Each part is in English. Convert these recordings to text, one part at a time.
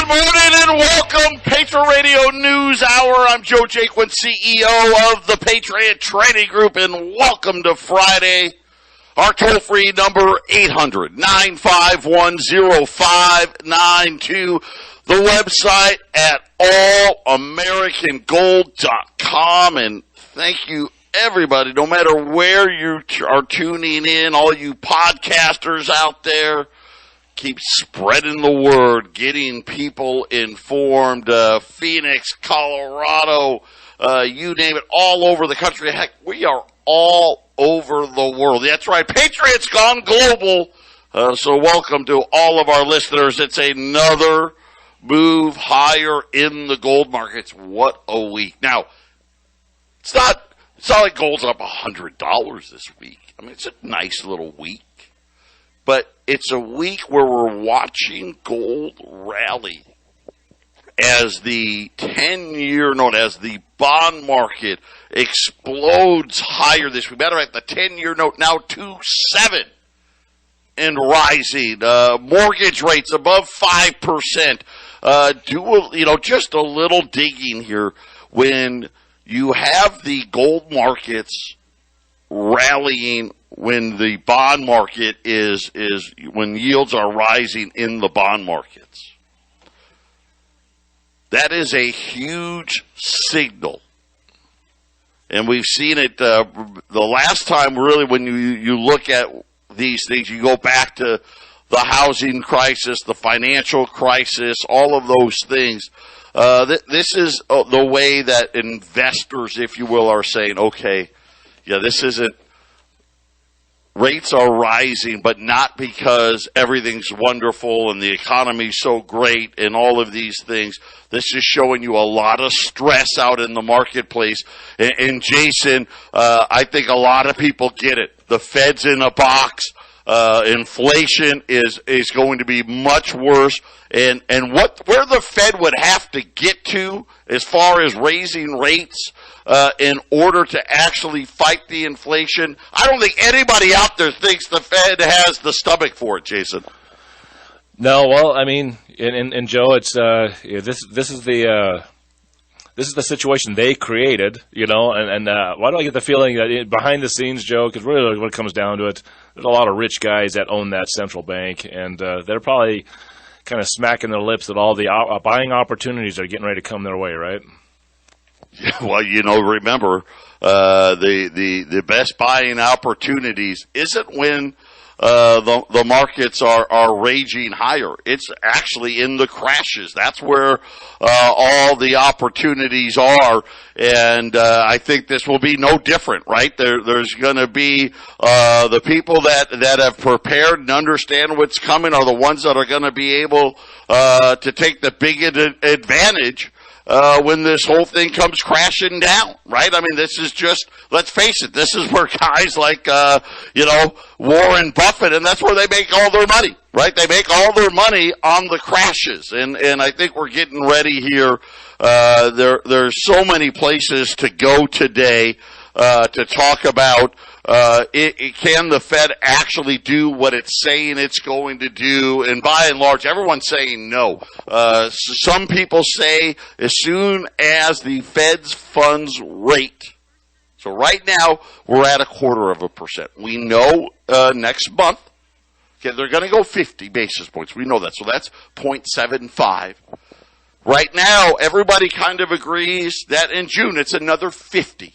Good morning and welcome, Patriot Radio News Hour. I'm Joe Jaquint, CEO of the Patriot Trading Group, and welcome to Friday. Our toll-free number, 800-951-0592. The website at allamericangold.com. And thank you, everybody, no matter where you are tuning in, all you podcasters out there. Keep spreading the word, getting people informed. Phoenix, Colorado, you name it, all over the country. Heck, we are all over the world. That's right, Patriots gone global. So welcome to all of our listeners. It's another move higher in the gold markets. What a week. Now, it's not like gold's up $100 this week. I mean, it's a nice little week. But it's a week where we're watching gold rally as the 10-year note, as the bond market explodes higher this week. Matter of fact, the 10-year note now 2.7 and rising. Mortgage rates above 5%. Just a little digging here. When you have the gold markets rallying, when the bond market is when yields are rising in the bond markets, that is a huge signal. And we've seen it the last time, really, when you look at these things, you go back to the housing crisis, the financial crisis, all of those things. This is the way that investors, if you will, are saying, okay, yeah, this isn't, rates are rising, but not because everything's wonderful and the economy's so great and all of these things. This is showing you a lot of stress out in the marketplace. And Jason, I think a lot of people get it. The Fed's in a box. Inflation is going to be much worse. And where the Fed would have to get to as far as raising rates in order to actually fight the inflation, I don't think anybody out there thinks the Fed has the stomach for it, Jason. No, well, I mean, and Joe, it's this is the situation they created, and why do I get the feeling that behind the scenes, Joe, because really when it comes down to it, there's a lot of rich guys that own that central bank, and they're probably kind of smacking their lips at all the buying opportunities that are getting ready to come their way, right? Yeah, well, remember, the best buying opportunities isn't when the markets are raging higher. It's actually in the crashes. That's where all the opportunities are, and I think this will be no different, right? There's going to be the people that have prepared and understand what's coming are the ones that are going to be able to take the big advantage when this whole thing comes crashing down, right? I mean, this is just, let's face it, this is where guys like, Warren Buffett, and that's where they make all their money, right? They make all their money on the crashes. And I think we're getting ready here. There's so many places to go today, to talk about, can the Fed actually do what it's saying it's going to do? And by and large, everyone's saying no. Some people say as soon as the Fed's funds rate. So right now, we're at 0.25%. We know next month, okay, they're going to go 50 basis points. We know that. So that's 0.75. Right now, everybody kind of agrees that in June, it's another 50.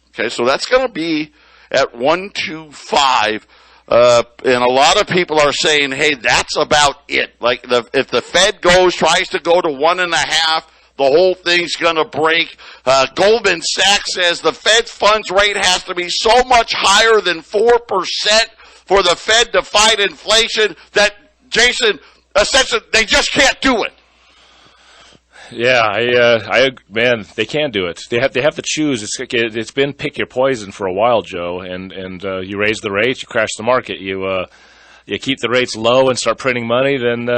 Okay, so that's going to be at 1.25, and a lot of people are saying, hey, that's about it. Like, if the Fed tries to go to 1.5, the whole thing's gonna break. Goldman Sachs says the Fed funds rate has to be so much higher than 4% for the Fed to fight inflation that, Jason, essentially, they just can't do it. Yeah, man, they can do it. They have to choose. It's been pick your poison for a while, Joe. And you raise the rates, you crash the market. You keep the rates low and start printing money, then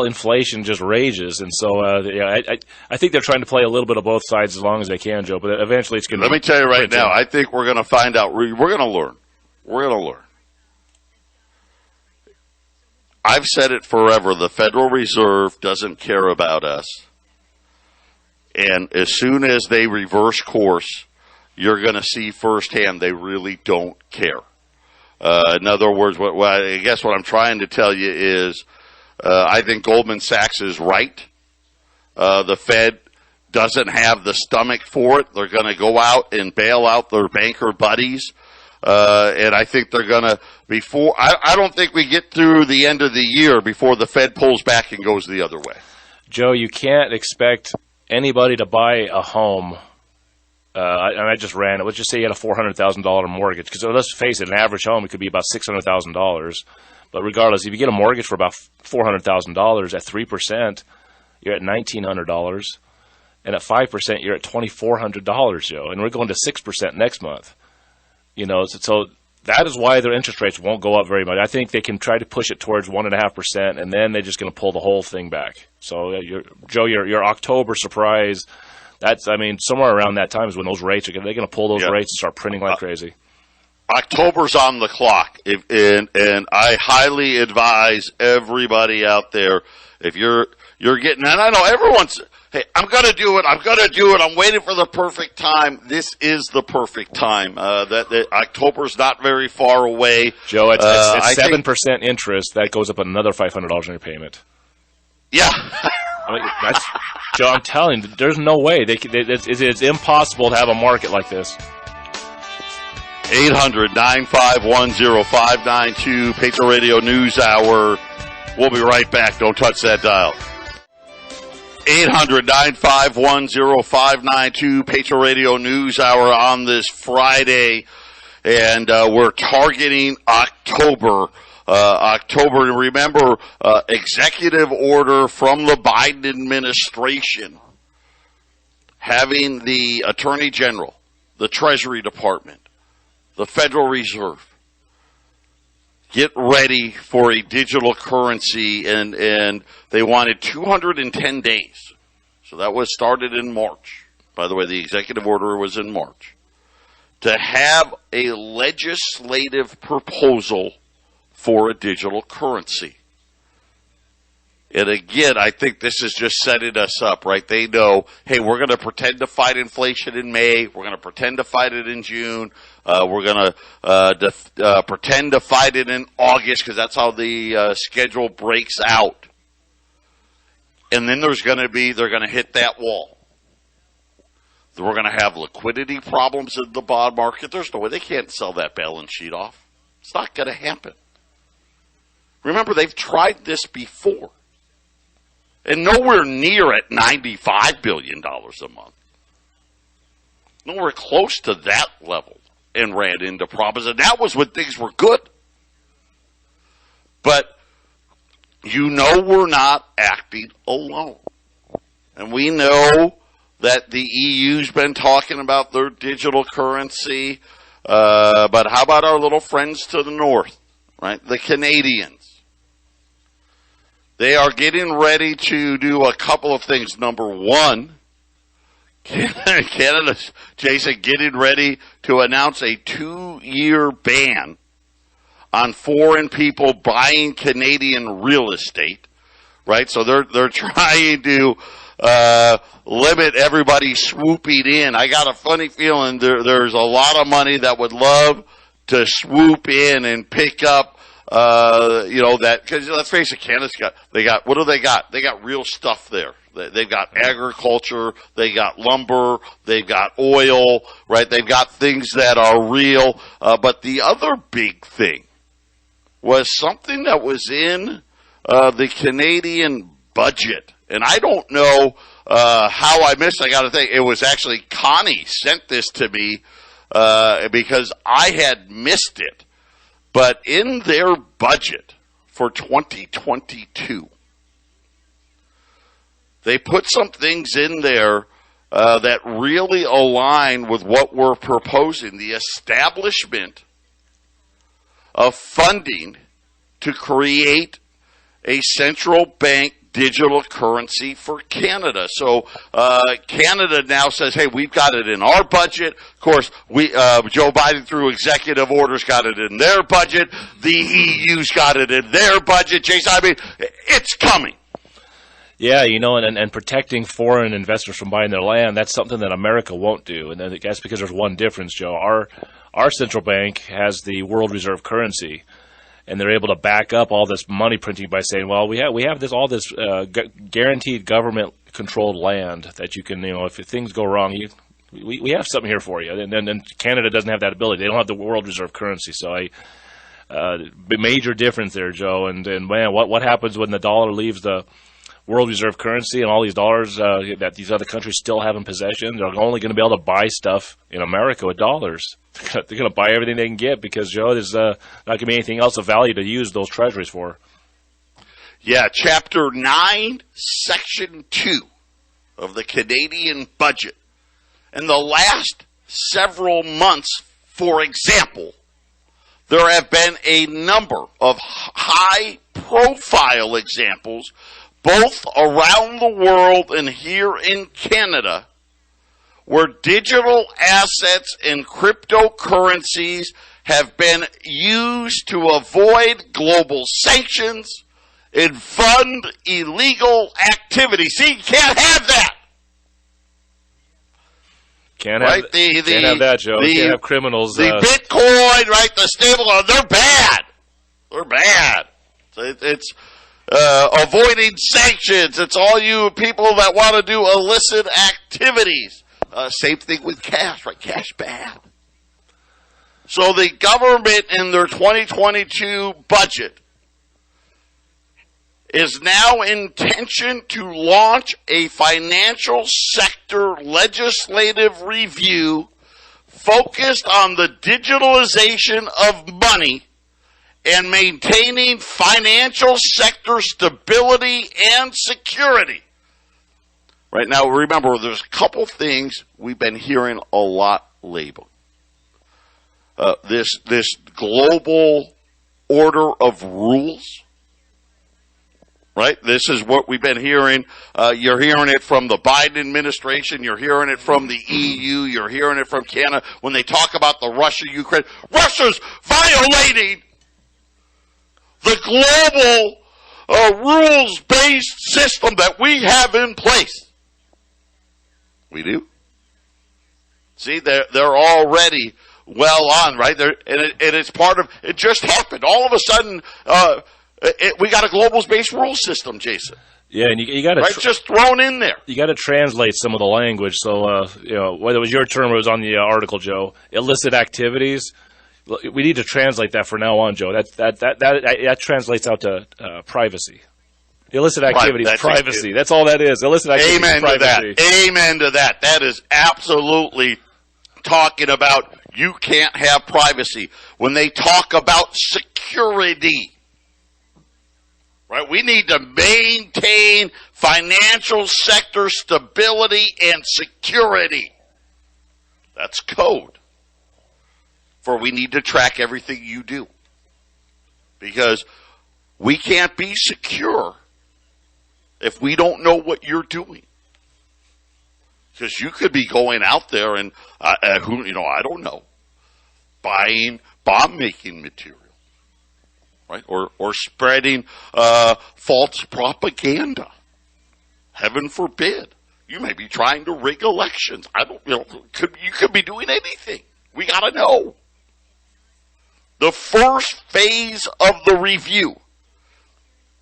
inflation just rages. And so I think they're trying to play a little bit of both sides as long as they can, Joe. But eventually, it's going to. Let me tell you right now. I think we're going to find out. We're going to learn. We're going to learn. I've said it forever. The Federal Reserve doesn't care about us. And as soon as they reverse course, you're going to see firsthand they really don't care. In other words, I guess what I'm trying to tell you is I think Goldman Sachs is right. The Fed doesn't have the stomach for it. They're going to go out and bail out their banker buddies. And I think they're going to, I don't think we get through the end of the year before the Fed pulls back and goes the other way. Joe, you can't expect anybody to buy a home. I just ran it. Let's just say you had a $400,000 mortgage. Because let's face it, an average home, it could be about $600,000. But regardless, if you get a mortgage for about $400,000 at 3%, you're at $1,900. And at 5%, you're at $2,400, Joe. And we're going to 6% next month. So that is why their interest rates won't go up very much. I think they can try to push it towards 1.5%, and then they're just going to pull the whole thing back. So, Joe, your October surprise, somewhere around that time is when those rates they're going to pull those rates and start printing like crazy. October's on the clock, and I highly advise everybody out there, if you're getting, and I know everyone's, hey, I'm going to do it. I'm waiting for the perfect time. This is the perfect time. That October's not very far away. Joe, it's 7% interest. That goes up another $500 on your payment. Yeah. Joe, I'm telling you, there's no way. It's impossible to have a market like this. 800-951-0592, Patriot Radio News Hour. We'll be right back. Don't touch that dial. 800-951-0592, Patriot Radio News Hour on this Friday. And we're targeting October. And remember, executive order from the Biden administration having the Attorney General, the Treasury Department, the Federal Reserve get ready for a digital currency, and they wanted 210 days. So that was started in March. By the way, the executive order was in March. To have a legislative proposal for a digital currency. And again, I think this is just setting us up, right? They know, hey, we're going to pretend to fight inflation in May. We're going to pretend to fight it in June. We're going to pretend to fight it in August because that's how the schedule breaks out. And then they're going to hit that wall. We're going to have liquidity problems in the bond market. There's no way they can't sell that balance sheet off. It's not going to happen. Remember, they've tried this before. And nowhere near at $95 billion a month. Nowhere close to that level, and ran into problems. And that was when things were good. But we're not acting alone. And we know that the EU's been talking about their digital currency. But how about our little friends to the north, right? The Canadians. They are getting ready to do a couple of things. Number one, Canada's, Jason, getting ready to announce a 2-year ban on foreign people buying Canadian real estate, right? So they're trying to limit everybody swooping in. I got a funny feeling there's a lot of money that would love to swoop in and pick up that, because let's face it, Canada's what do they got? They got real stuff there. They've got agriculture, they got lumber, they've got oil, right? They've got things that are real. But the other big thing was something that was in the Canadian budget. And I don't know how I missed it. I got to think, it was actually Connie sent this to me because I had missed it. But in their budget for 2022, they put some things in there that really align with what we're proposing. The establishment of funding to create a central bank digital currency for Canada. So Canada now says, hey, we've got it in our budget. Of course, Joe Biden, through executive orders, got it in their budget. The EU's got it in their budget. Jason, I mean, it's coming. Yeah, and protecting foreign investors from buying their land, that's something that America won't do. And that's because there's one difference, Joe. Our central bank has the world reserve currency, and they're able to back up all this money printing by saying, well, we have all this guaranteed government-controlled land that you can, if things go wrong, we have something here for you. And then Canada doesn't have that ability. They don't have the world reserve currency. So major difference there, Joe. And man, what happens when the dollar leaves the world reserve currency and all these dollars that these other countries still have in possession? They're only going to be able to buy stuff in America with dollars. They're going to buy everything they can get because, Joe, there's not going to be anything else of value to use those treasuries for. Yeah, Chapter 9, Section 2 of the Canadian budget. In the last several months, for example, there have been a number of high-profile examples both around the world and here in Canada, where digital assets and cryptocurrencies have been used to avoid global sanctions and fund illegal activity. See, you can't have that. Can't have that, Joe. Can't have criminals. The Bitcoin, right, the stable, they're bad. They're bad. It's avoiding sanctions. It's all you people that want to do illicit activities. Same thing with cash, right? Cash bad. So the government in their 2022 budget is now intention to launch a financial sector legislative review focused on the digitalization of money and maintaining financial sector stability and security. Right now, remember, there's a couple things we've been hearing a lot lately. This global order of rules, right? This is what we've been hearing. You're hearing it from the Biden administration. You're hearing it from the EU. You're hearing it from Canada when they talk about the Russia-Ukraine. Russia's violating the global rules-based system that we have in place. We do. See, they're already well on, right? And it's part of, it just happened. All of a sudden, we got a global-based rule system, Jason. Yeah, and you got to just thrown in there. You got to translate some of the language. So, whether it was your term or it was on the article, Joe, illicit activities. We need to translate that from now on, Joe. That translates out to privacy. Illicit activity, privacy. That's all that is. Illicit activity, privacy. Amen to that. That is absolutely talking about you can't have privacy. When they talk about security, right? We need to maintain financial sector stability and security. That's code. For we need to track everything you do. Because we can't be secure if we don't know what you're doing. Because you could be going out there and, I don't know, buying bomb-making material, right? Or spreading false propaganda. Heaven forbid. You may be trying to rig elections. You could be doing anything. We got to know. The first phase of the review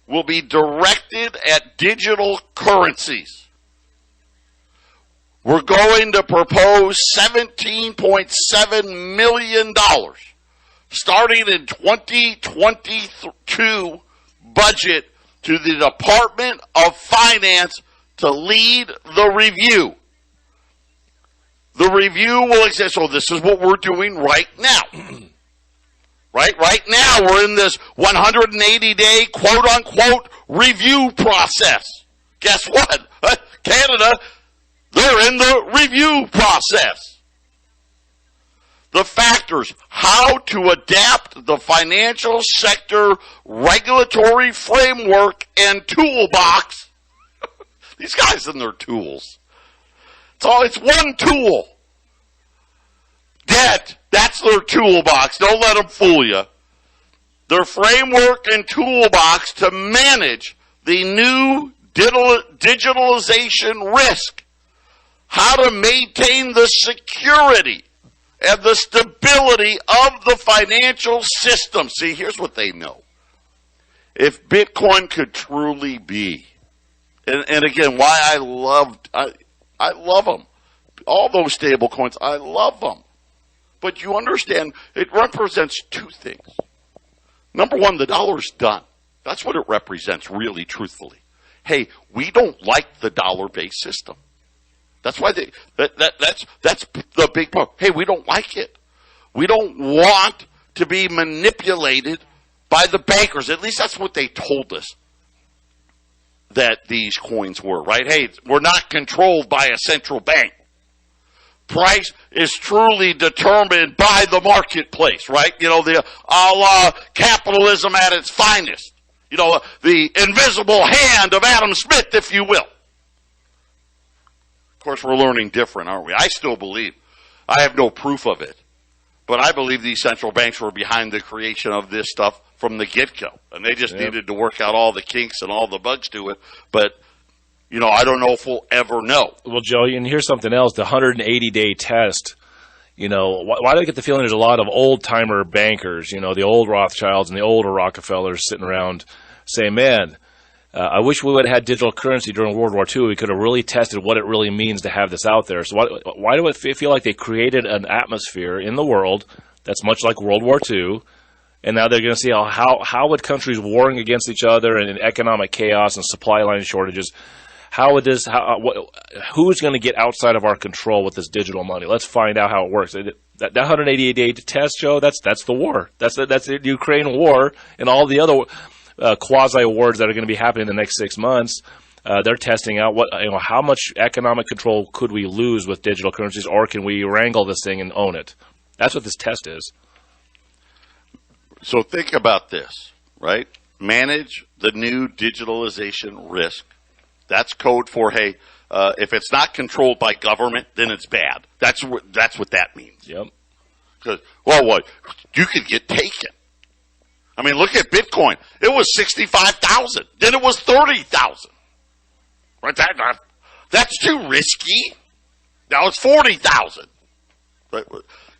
will be directed at digital currencies. We're going to propose $17.7 million starting in 2022 budget to the Department of Finance to lead the review. The review will exist. So this is what we're doing right now. Right now, we're in this 180-day, quote-unquote, review process. Guess what? Canada, they're in the review process. the factors, how to adapt the financial sector regulatory framework and toolbox. These guys and their tools. It's one tool. Debt, that's their toolbox. Don't let them fool you. Their framework and toolbox to manage the new digitalization risk. How to maintain the security and the stability of the financial system. See, here's what they know. If Bitcoin could truly be, and again, why I love them. All those stable coins, I love them. But you understand, it represents two things. Number one, the dollar's done. That's what it represents, really, truthfully. Hey, we don't like the dollar-based system. That's why that's the big part. Hey, we don't like it. We don't want to be manipulated by the bankers. At least that's what they told us that these coins were, right? Hey, we're not controlled by a central bank. Price is truly determined by the marketplace, right? You know, the a la capitalism at its finest. You know, the invisible hand of Adam Smith, if you will. Of course, we're learning different, aren't we? I still believe. I have no proof of it. But I believe these central banks were behind the creation of this stuff from the get-go. And they just needed to work out all the kinks and all the bugs to it. But, you know, I don't know if we'll ever know. Well, Joe, and here's something else. The 180-day test, you know, why do I get the feeling there's a lot of old-timer bankers, you know, the old Rothschilds and the older Rockefellers sitting around saying, man, I wish we would have had digital currency during World War II. We could have really tested what it really means to have this out there. So why do I feel like they created an atmosphere in the world that's much like World War II, and now they're going to see how would countries warring against each other and in economic chaos and supply line shortages, who's going to get outside of our control with this digital money? Let's find out how it works. That 188-day test, Joe, that's the war. That's the Ukraine war and all the other quasi-wars that are going to be happening in the next 6 months. They're testing out how much economic control could we lose with digital currencies, or can we wrangle this thing and own it? That's what this test is. So think about this, right? Manage the new digitalization risk. That's code for, hey, if it's not controlled by government, then it's bad. That's what that means. Yep. Because, well, what? You could get taken. I mean, look at Bitcoin. It was 65,000. Then it was 30,000. Right? That's too risky. Now it's 40,000. Right?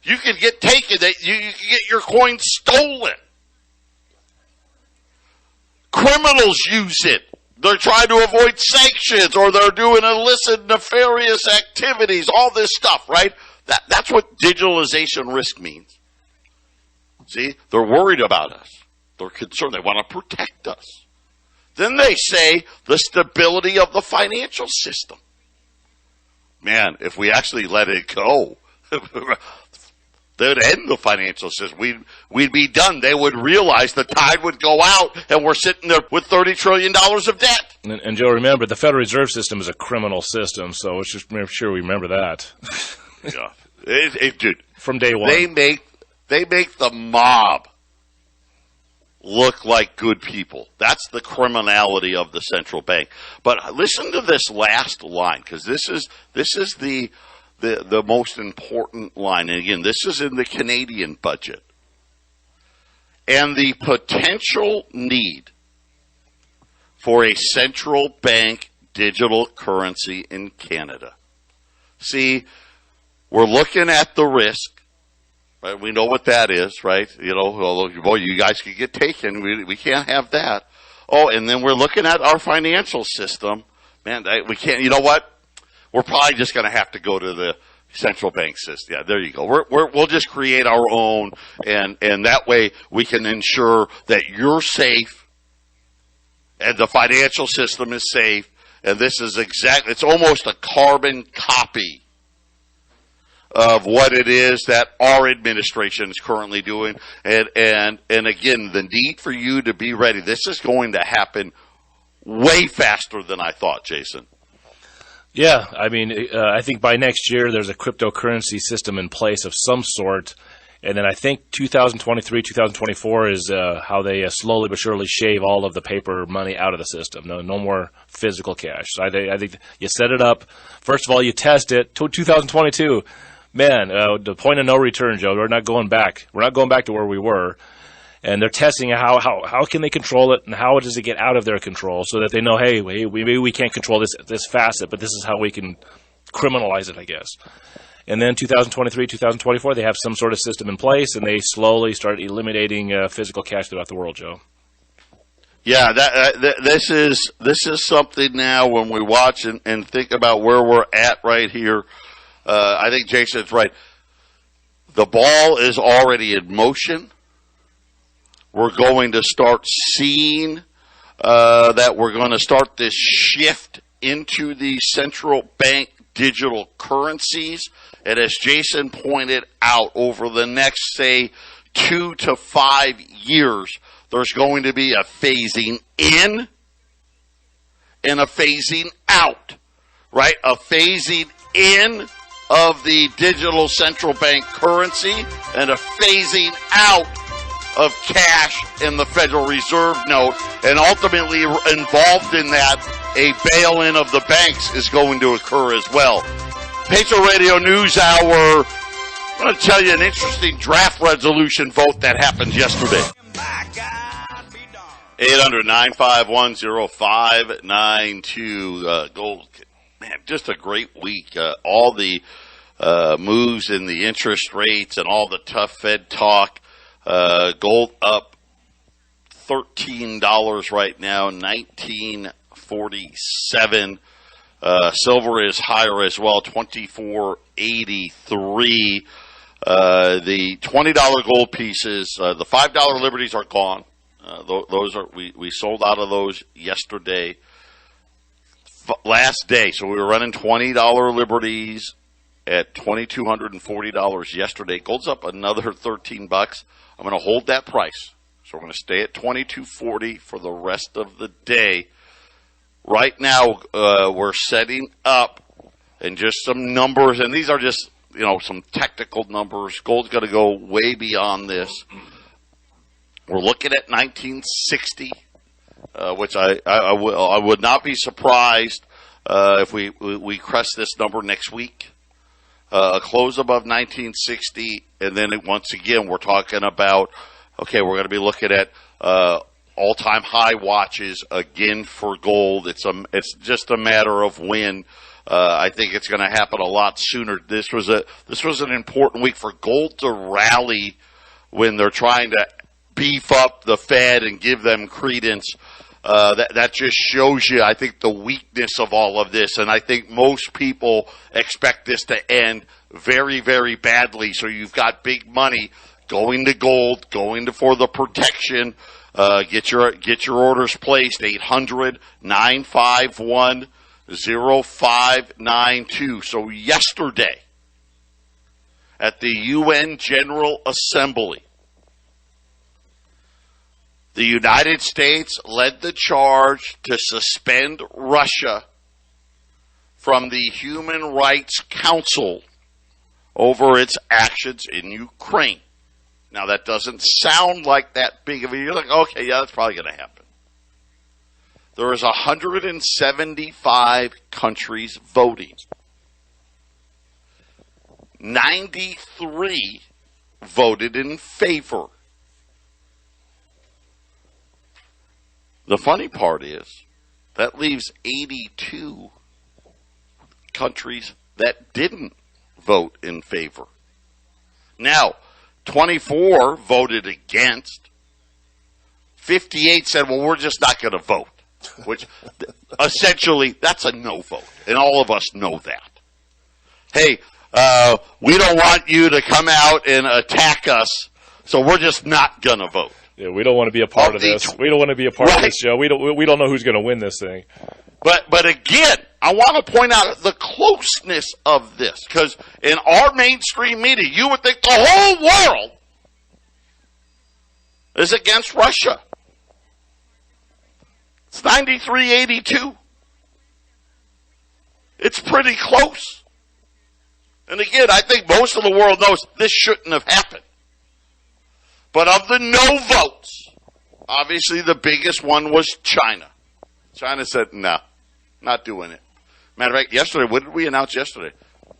You can get taken. You can get your coin stolen. Criminals use it. They're trying to avoid sanctions, or they're doing illicit, nefarious activities. All this stuff, right? That's what digitalization risk means. See, they're worried about us. They're concerned. They want to protect us. Then they say the stability of the financial system. Man, if we actually let it go, they'd end the financial system. We'd be done. They would realize the tide would go out, and we're sitting there with $30 trillion of debt. And Joe, remember, the Federal Reserve System is a criminal system, so let's just make sure we remember that. Yeah, dude. From day one, they make the mob look like good people. That's the criminality of the central bank. But listen to this last line, because this is the most important line. And again, this is in the Canadian budget. And the potential need for a central bank digital currency in Canada. See, we're looking at the risk. Right? We know what that is, right? You know, boy, you guys could get taken. We can't have that. Oh, and then we're looking at our financial system. Man, we can't. You know what? We're probably just going to have to go to the central bank system. Yeah, there you go. We'll just create our own, and that way we can ensure that you're safe, and the financial system is safe. And this is it's almost a carbon copy of what it is that our administration is currently doing. And again, the need for you to be ready. This is going to happen way faster than I thought, Jason. Yeah, I mean, I think by next year there's a cryptocurrency system in place of some sort, and then I think 2023, 2024 is how they slowly but surely shave all of the paper money out of the system. No more physical cash. So I think you set it up. First of all, you test it. 2022, man, the point of no return, Joe. We're not going back. We're not going back to where we were. And they're testing how can they control it, and how does it get out of their control, so that they know, hey, maybe we can't control this facet, but this is how we can criminalize it, I guess. And then 2023, 2024, they have some sort of system in place, and they slowly start eliminating physical cash throughout the world, Joe. Yeah, this is something now when we watch and think about where we're at right here. I think Jason's right. The ball is already in motion. We're going to start seeing that we're going to start this shift into the central bank digital currencies. And as Jason pointed out, over the next, say, 2 to 5 years, there's going to be a phasing in and a phasing out, right? A phasing in of the digital central bank currency and a phasing out of cash in the Federal Reserve note, and ultimately involved in that, a bail-in of the banks is going to occur as well. Patriot Radio News Hour, I'm going to tell you an interesting draft resolution vote that happened yesterday. 800-951-0592. Gold, man, just a great week. All the moves in the interest rates and all the tough Fed talk. Gold up $13 right now, $19.47. Silver is higher as well, $24.83. The $20 gold pieces, the $5 Liberties are gone. Those are we sold out of those yesterday, last day. So we were running $20 Liberties at $2,240 yesterday. Gold's up another $13. I'm going to hold that price. So we're going to stay at $22.40 for the rest of the day. Right now, we're setting up, and just some numbers, and these are just, some technical numbers. Gold's going to go way beyond this. We're looking at 1960, which I would not be surprised if we crest this number next week. A close above 1960, and then once again, we're talking about, okay, we're going to be looking at all-time high watches again for gold. It's just a matter of when. I think it's going to happen a lot sooner. This was an important week for gold to rally when they're trying to beef up the Fed and give them credence. That just shows you, I think, the weakness of all of this. And I think most people expect this to end very, very badly. So you've got big money going to gold, for the protection. Get your orders placed, 800-951-0592. So yesterday at the UN General Assembly, the United States led the charge to suspend Russia from the Human Rights Council over its actions in Ukraine. Now, that doesn't sound like that big of a... You're like, okay, yeah, that's probably going to happen. There is 175 countries voting. 93 voted in favor. The funny part is that leaves 82 countries that didn't vote in favor. Now, 24 voted against. 58 said, well, we're just not going to vote, which essentially that's a no vote, and all of us know that. Hey, we don't want you to come out and attack us, so we're just not going to vote. Yeah, we don't want to be a part of this. We don't want to be a part of this, Joe. We don't know who's going to win this thing. But again, I want to point out the closeness of this, because in our mainstream media, you would think the whole world is against Russia. It's 93-82. It's pretty close. And again, I think most of the world knows this shouldn't have happened. But of the no votes, obviously the biggest one was China. China said, no, not doing it. Matter of fact, yesterday, what did we announce yesterday?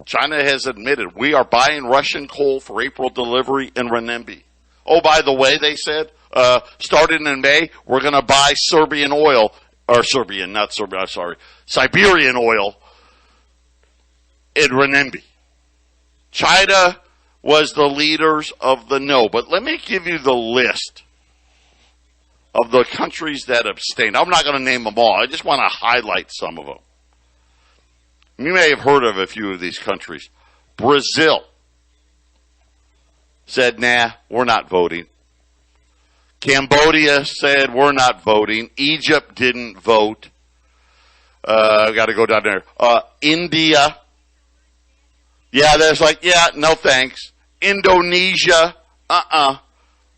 China has admitted we are buying Russian coal for April delivery in renminbi. Oh, by the way, they said, starting in May, we're going to buy Siberian oil in renminbi. China was the leaders of the no. But let me give you the list of the countries that abstained. I'm not going to name them all. I just want to highlight some of them. You may have heard of a few of these countries. Brazil said, nah, we're not voting. Cambodia said, we're not voting. Egypt didn't vote. I've got to go down there. India. Yeah, there's no thanks. Indonesia. How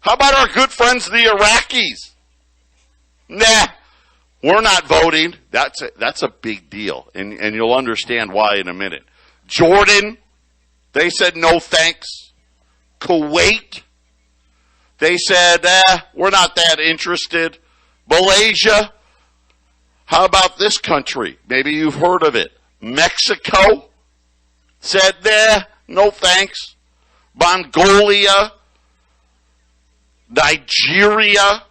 about our good friends, the Iraqis? Nah, we're not voting. That's a big deal, and you'll understand why in a minute. Jordan, they said no thanks. Kuwait, they said, we're not that interested. Malaysia, how about this country? Maybe you've heard of it. Mexico said, no thanks. Mongolia, Nigeria,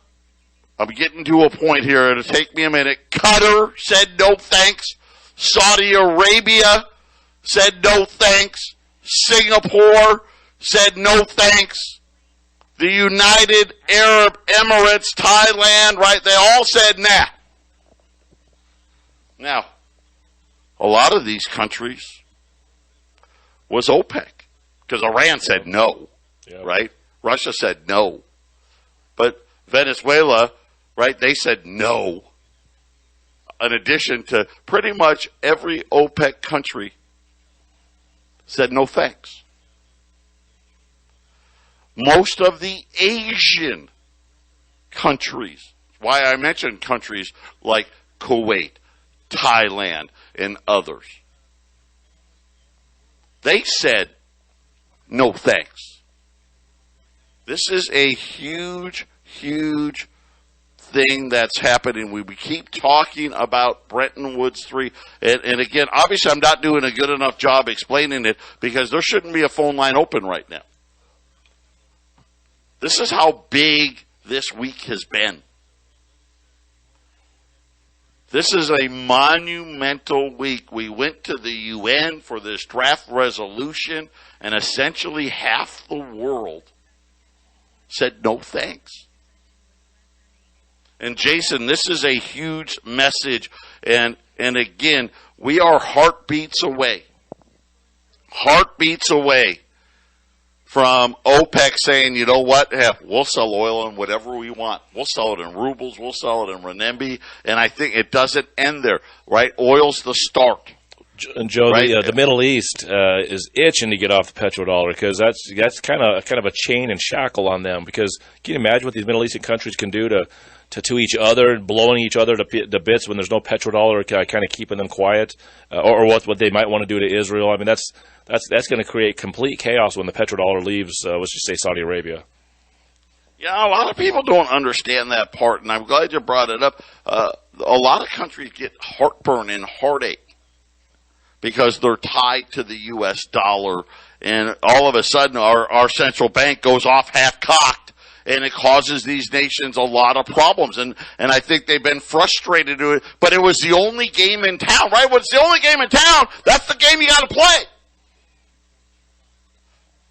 I'm getting to a point here. It'll take me a minute. Qatar said no thanks. Saudi Arabia said no thanks. Singapore said no thanks. The United Arab Emirates, Thailand, right? They all said nah. Now, a lot of these countries was OPEC because Iran said no, right? Russia said no. But Venezuela, right, they said no. In addition to pretty much every OPEC country said no thanks. Most of the Asian countries, why I mentioned countries like Kuwait, Thailand, and others, they said no thanks. This is a huge, huge thing that's happening. We keep talking about Bretton Woods 3. And again, obviously I'm not doing a good enough job explaining it because there shouldn't be a phone line open right now. This is how big this week has been. This is a monumental week. We went to the UN for this draft resolution, and essentially half the world said no thanks. And Jason, this is a huge message. And again, we are heartbeats away from OPEC saying, you know what, we'll sell oil in whatever we want. We'll sell it in rubles. We'll sell it in renminbi. And I think it doesn't end there, right? Oil's the start. And Joe, right? The Middle East is itching to get off the petrodollar because that's kind of a chain and shackle on them. Because can you imagine what these Middle Eastern countries can do to each other, blowing each other to bits when there's no petrodollar, kind of keeping them quiet, or what they might want to do to Israel? I mean, that's going to create complete chaos when the petrodollar leaves. Let's just say Saudi Arabia. Yeah, a lot of people don't understand that part, and I'm glad you brought it up. A lot of countries get heartburn and heartache because they're tied to the U.S. dollar, and all of a sudden our central bank goes off half-cocked, and it causes these nations a lot of problems. And I think they've been frustrated to it, but it was the only game in town, right? When it's the only game in town, that's the game you got to play.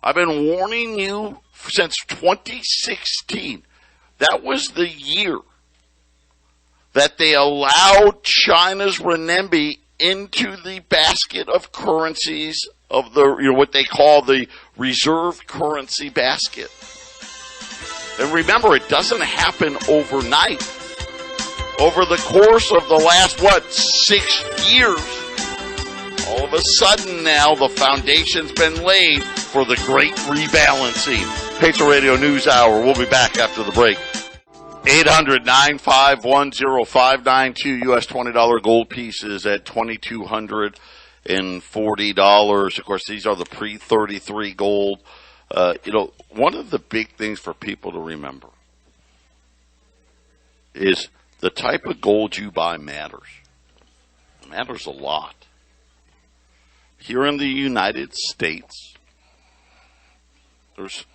I've been warning you since 2016. That was the year that they allowed China's renminbi into the basket of currencies of the, what they call the reserve currency basket. And remember, it doesn't happen overnight. Over the course of the last, 6 years, all of a sudden now the foundation's been laid for the great rebalancing. Patriot Radio News Hour. We'll be back after the break. 800-951-0592. U.S. $20 gold pieces at $2,200. $40. Of course, these are the pre-33 gold. One of the big things for people to remember is the type of gold you buy matters. It matters a lot. Here in the United States, there's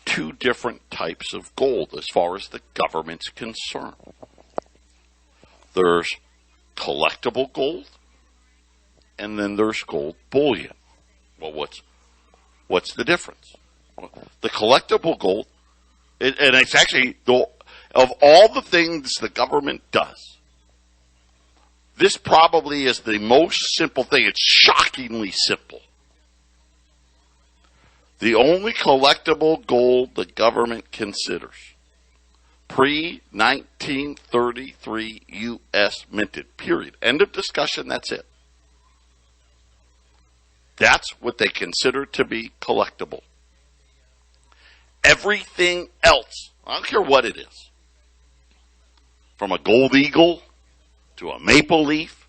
two different types of gold as far as the government's concerned. There's collectible gold, and then there's gold bullion. Well, what's the difference? The collectible gold, and it's actually, of all the things the government does, this probably is the most simple thing. It's shockingly simple. The only collectible gold the government considers, pre-1933 U.S. minted, period. End of discussion, that's it. That's what they consider to be collectible. Everything else, I don't care what it is, from a gold eagle to a maple leaf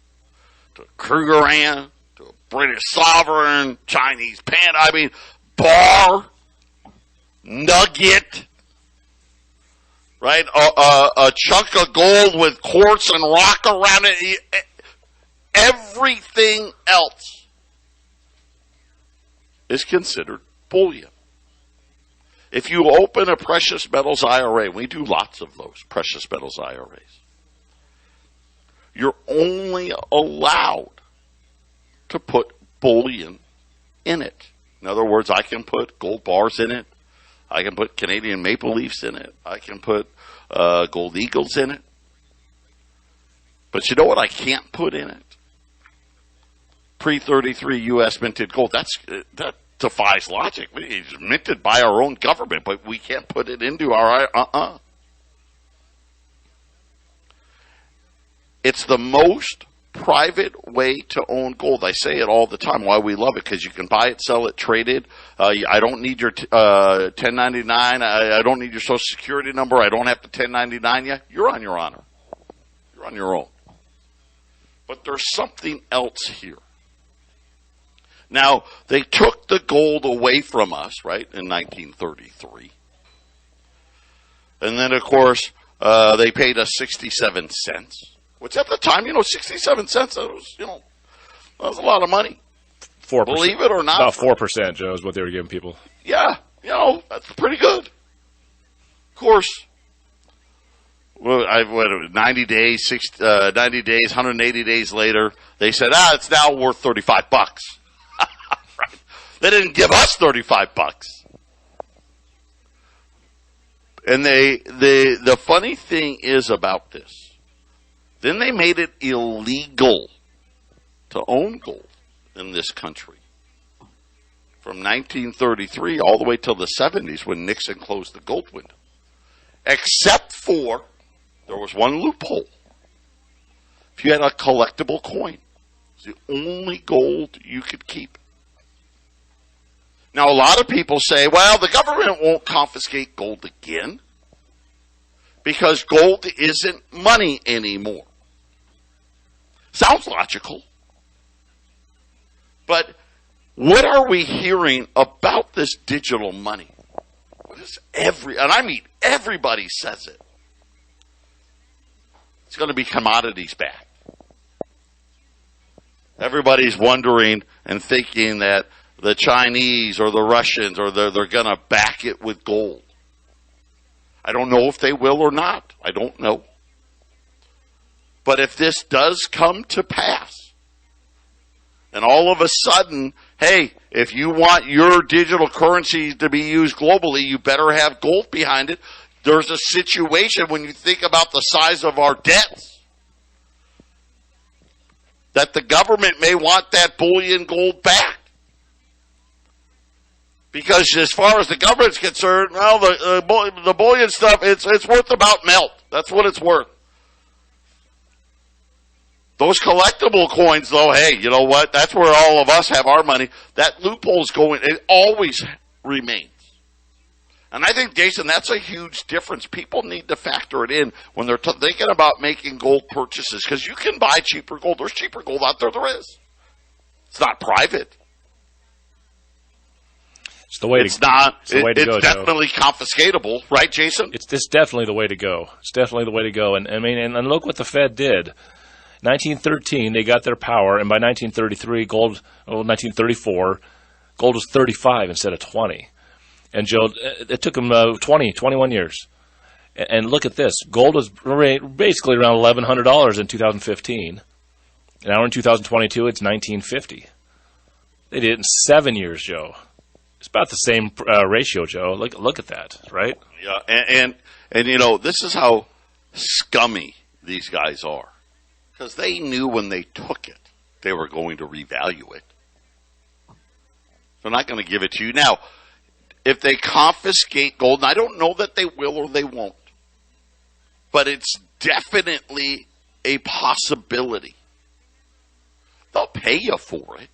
to a Krugerrand to a British sovereign, Chinese panda, bar, nugget, right? A chunk of gold with quartz and rock around it. Everything else is considered bullion. If you open a precious metals IRA, we do lots of those precious metals IRAs, you're only allowed to put bullion in it. In other words, I can put gold bars in it. I can put Canadian maple leafs in it. I can put gold eagles in it. But you know what I can't put in it? Pre-33 U.S. minted gold. That defies logic. It's minted by our own government, but we can't put it into our... It's the most private way to own gold. I say it all the time, why we love it, because you can buy it, sell it, trade it. I don't need your 1099. I don't need your Social Security number. I don't have to 1099 you. You're on your honor. You're on your own. But there's something else here. Now, they took the gold away from us, right, in 1933. And then, of course, they paid us 67 cents. Which at the time, 67 cents, that was a lot of money. 4%. Believe it or not. About 4%, Joe, is what they were giving people. Yeah, that's pretty good. Of course, 90 days, 180 days later, they said, it's now worth $35. Right? They didn't give us $35. And the funny thing is about this, then they made it illegal to own gold in this country. From 1933 all the way till the 70s when Nixon closed the gold window. Except for, there was one loophole. If you had a collectible coin, it's the only gold you could keep. Now, a lot of people say, well, the government won't confiscate gold again because gold isn't money anymore. Sounds logical. But what are we hearing about this digital money? What is and I mean everybody says it. It's going to be commodities back. Everybody's wondering and thinking that the Chinese or the Russians or they're going to back it with gold. I don't know if they will or not. I don't know. But if this does come to pass, and all of a sudden, hey, if you want your digital currency to be used globally, you better have gold behind it. There's a situation when you think about the size of our debts that the government may want that bullion gold back. Because as far as the government's concerned, well, the bullion stuff, it's worth about melt. That's what it's worth. Those collectible coins, though, hey, you know what? That's where all of us have our money. That loophole's going, it always remains. And I think, Jason, that's a huge difference. People need to factor it in when they're thinking about making gold purchases, because you can buy cheaper gold. There's cheaper gold out there. There is. It's not private. It's the way it's not. It's the way to go, definitely confiscatable, right, Jason? It's definitely the way to go. It's definitely the way to go. And I mean, and look what the Fed did. 1913, they got their power, and by 1933, 1934, gold was 35 instead of 20. And Joe, it took them 21 years. And look at this. Gold was basically around $1,100 in 2015. Now in 2022, it's $1,950. They did it in 7 years, Joe. It's about the same ratio, Joe. Look at that, right? Yeah, and you know, this is how scummy these guys are. Because they knew when they took it, they were going to revalue it. They're not going to give it to you. Now, if they confiscate gold, and I don't know that they will or they won't, but it's definitely a possibility. They'll pay you for it.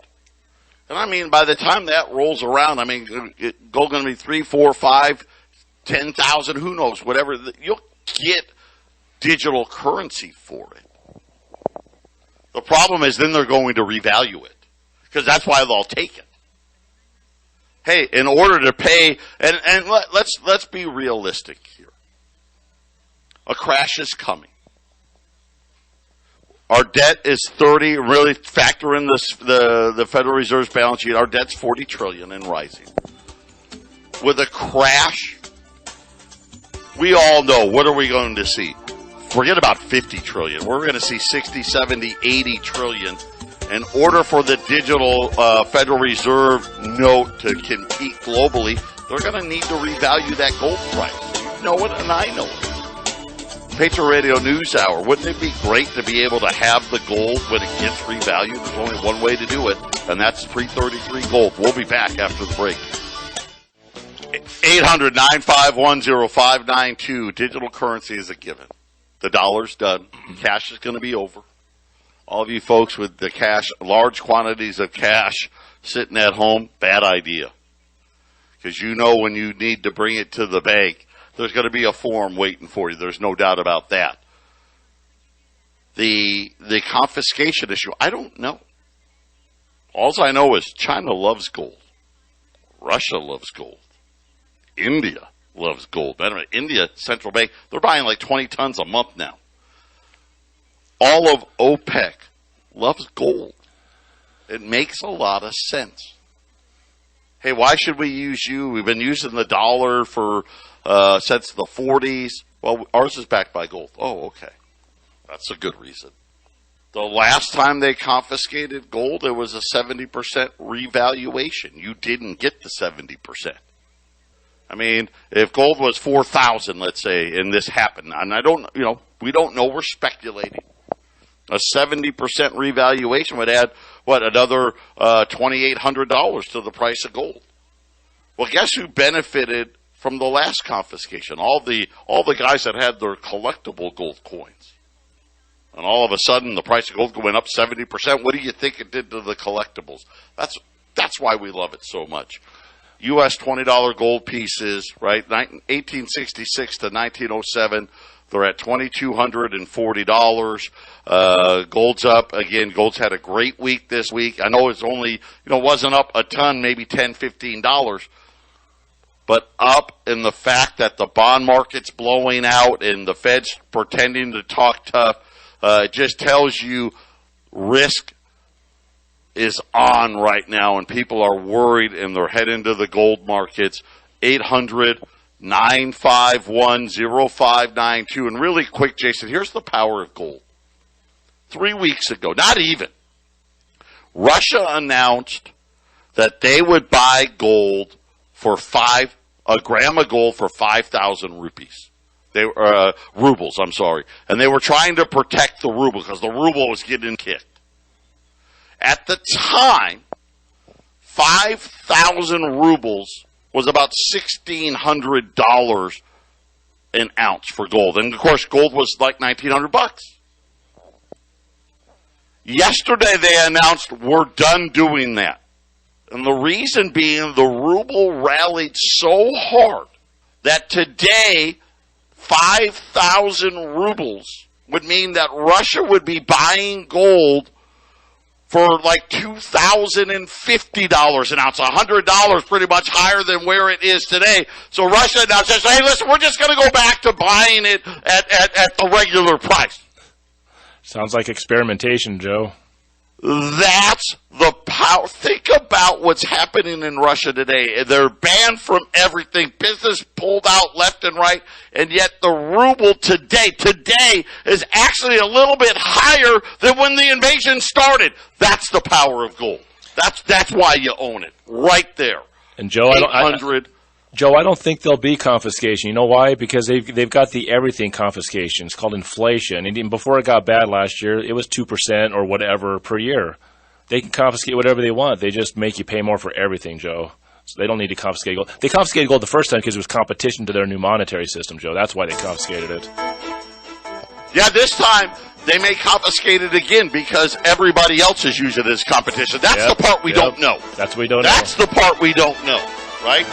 And I mean, by the time that rolls around, I mean, gold going to be 3, 4, 5, 10,000, who knows, whatever. You'll get digital currency for it. The problem is then they're going to revalue it because that's why they'll take it. Hey, in order to pay, and let's be realistic here. A crash is coming. Our debt is 30. Really factor in the Federal Reserve's balance sheet. Our debt's $40 trillion and rising. With a crash, we all know what are we going to see. Forget about 50 trillion. We're going to see 60, 70, 80 trillion. In order for the digital Federal Reserve note to compete globally, they're going to need to revalue that gold price. You know it, and I know it. Patriot Radio News Hour. Wouldn't it be great to be able to have the gold when it gets revalued? There's only one way to do it, and that's 333 gold. We'll be back after the break. 800-951-0592. Digital currency is a given. The dollar's done. Cash is going to be over. All of you folks with the cash, large quantities of cash sitting at home, bad idea. Because you know when you need to bring it to the bank, there's going to be a form waiting for you. There's no doubt about that. The confiscation issue, I don't know. All I know is China loves gold. Russia loves gold. India loves gold. India Central Bank, they're buying like 20 tons a month now. All of OPEC loves gold. It makes a lot of sense. Hey, why should we use you? We've been using the dollar for since the 40s. Well, ours is backed by gold. Oh, okay. That's a good reason. The last time they confiscated gold, it was a 70% revaluation. You didn't get the 70%. I mean, if gold was 4,000, let's say, and this happened, and we don't know, we're speculating. A 70% revaluation would add, another $2,800 to the price of gold. Well, guess who benefited from the last confiscation? All the guys that had their collectible gold coins. And all of a sudden, the price of gold went up 70%. What do you think it did to the collectibles? That's why we love it so much. U.S. $20 gold pieces, right? 1866 to 1907, they're at $2,240. Gold's up again. Gold's had a great week this week. I know it's only, wasn't up a ton, maybe $10, $15, but up in the fact that the bond market's blowing out and the Fed's pretending to talk tough. It just tells you risk is on right now, and people are worried, and they're heading to the gold markets. 800-951-0592. And really quick, Jason, here's the power of gold. 3 weeks ago, not even, Russia announced that they would buy gold for a gram of gold for 5,000 rupees. Rubles, I'm sorry. And they were trying to protect the ruble because the ruble was getting kicked. At the time, 5,000 rubles was about $1,600 an ounce for gold. And, of course, gold was like $1,900. Yesterday they announced we're done doing that. And the reason being the ruble rallied so hard that today 5,000 rubles would mean that Russia would be buying gold for like $2,050 an ounce, $100 pretty much higher than where it is today. So Russia now says, hey, listen, we're just going to go back to buying it at the regular price. Sounds like experimentation, Joe. That's the power. Think about what's happening in Russia today. They're banned from everything. Business pulled out left and right, and yet the ruble today is actually a little bit higher than when the invasion started. That's the power of gold. That's why you own it right there. And Joe, I don't think there'll be confiscation. You know why? Because they've got the everything confiscation. It's called inflation. And even before it got bad last year, it was 2% or whatever per year. They can confiscate whatever they want. They just make you pay more for everything, Joe. So they don't need to confiscate gold. They confiscated gold the first time because it was competition to their new monetary system, Joe. That's why they confiscated it. Yeah, this time they may confiscate it again because everybody else is using it as competition. That's the part we don't know. That's what we don't know. That's the part we don't know, right?